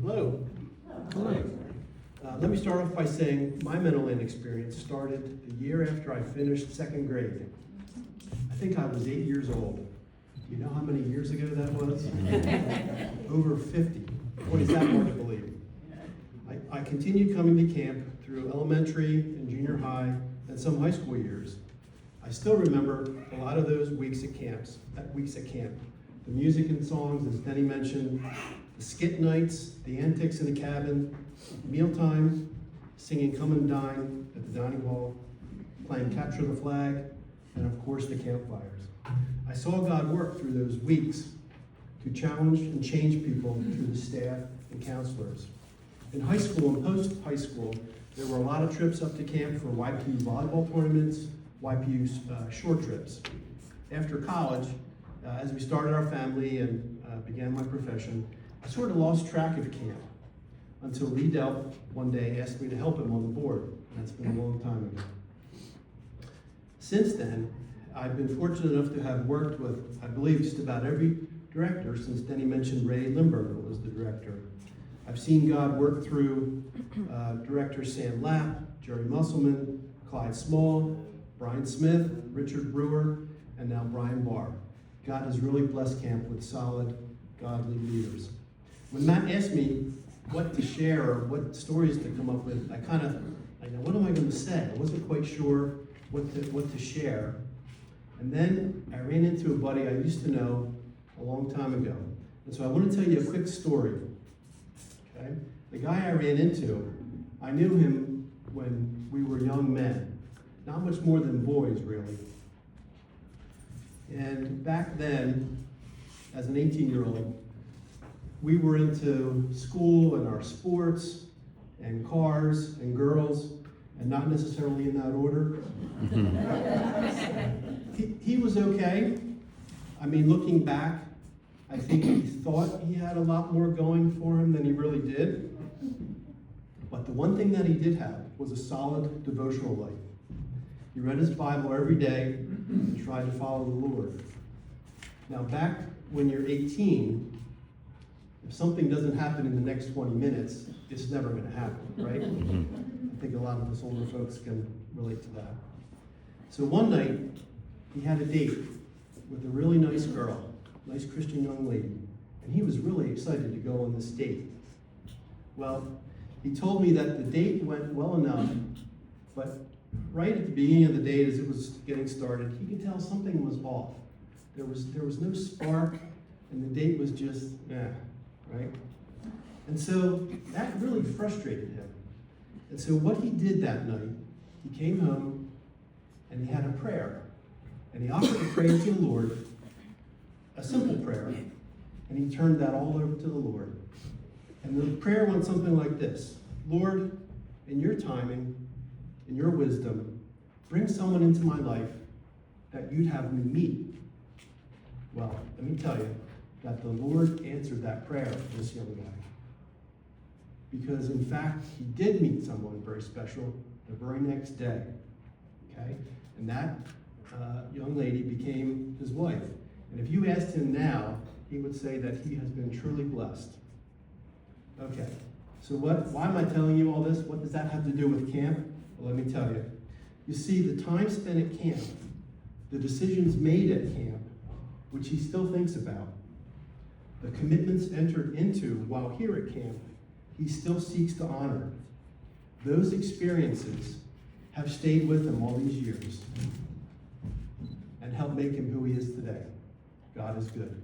Hello. Hello. Let me start off by saying my mental inexperience started the year after I finished second grade. I think I was 8 years old. Do you know how many years ago that was? Over 50. Boy, is that hard to believe. I continued coming to camp through elementary and junior high and some high school years. I still remember a lot of those weeks at camp. The music and songs, as Denny mentioned, the skit nights, the antics in the cabin, mealtime, singing Come and Dine at the dining hall, playing Capture the Flag, and of course the campfires. I saw God work through those weeks to challenge and change people through the staff and counselors. In high school and post-high school, there were a lot of trips up to camp for YPU volleyball tournaments, YPU short trips. After college, as we started our family and began my profession, I sort of lost track of camp until Lee Delp one day asked me to help him on the board, and that's been a long time ago. Since then, I've been fortunate enough to have worked with, I believe, just about every director since Denny mentioned Ray Limburger was the director. I've seen God work through directors Sam Lapp, Jerry Musselman, Clyde Small, Brian Smith, Richard Brewer, and now Brian Barr. God has really blessed camp with solid, godly leaders. When Matt asked me what to share or what stories to come up with, I know, what am I going to say? I wasn't quite sure what to share. And then I ran into a buddy I used to know a long time ago. And so I want to tell you a quick story. Okay? The guy I ran into, I knew him when we were young men. Not much more than boys, really. And back then, as an 18-year-old, we were into school and our sports and cars and girls, and not necessarily in that order. He was okay. I mean, looking back, I think he thought he had a lot more going for him than he really did. But the one thing that he did have was a solid devotional life. He read his Bible every day and tried to follow the Lord. Now, back when you're 18, if something doesn't happen in the next 20 minutes, it's never going to happen, right? I think a lot of us older folks can relate to that. So one night, he had a date with a really nice girl, nice Christian young lady, and he was really excited to go on this date. Well, he told me that the date went well enough, but right at the beginning of the date, as it was getting started, he could tell something was off. There was no spark, and the date was just, right? And so that really frustrated him. And so what he did that night, he came home, and he had a prayer. And he offered to pray to the Lord, a simple prayer, and he turned that all over to the Lord. And the prayer went something like this: Lord, in your timing, in your wisdom, bring someone into my life that you'd have me meet. Well, let me tell you that the Lord answered that prayer for this young guy. Because in fact, he did meet someone very special the very next day. Okay? And that young lady became his wife. And if you asked him now, he would say that he has been truly blessed. Okay, so why am I telling you all this? What does that have to do with camp? Well, let me tell you. You see, the time spent at camp, the decisions made at camp, which he still thinks about, the commitments entered into while here at camp, he still seeks to honor. Those experiences have stayed with him all these years and helped make him who he is today. God is good.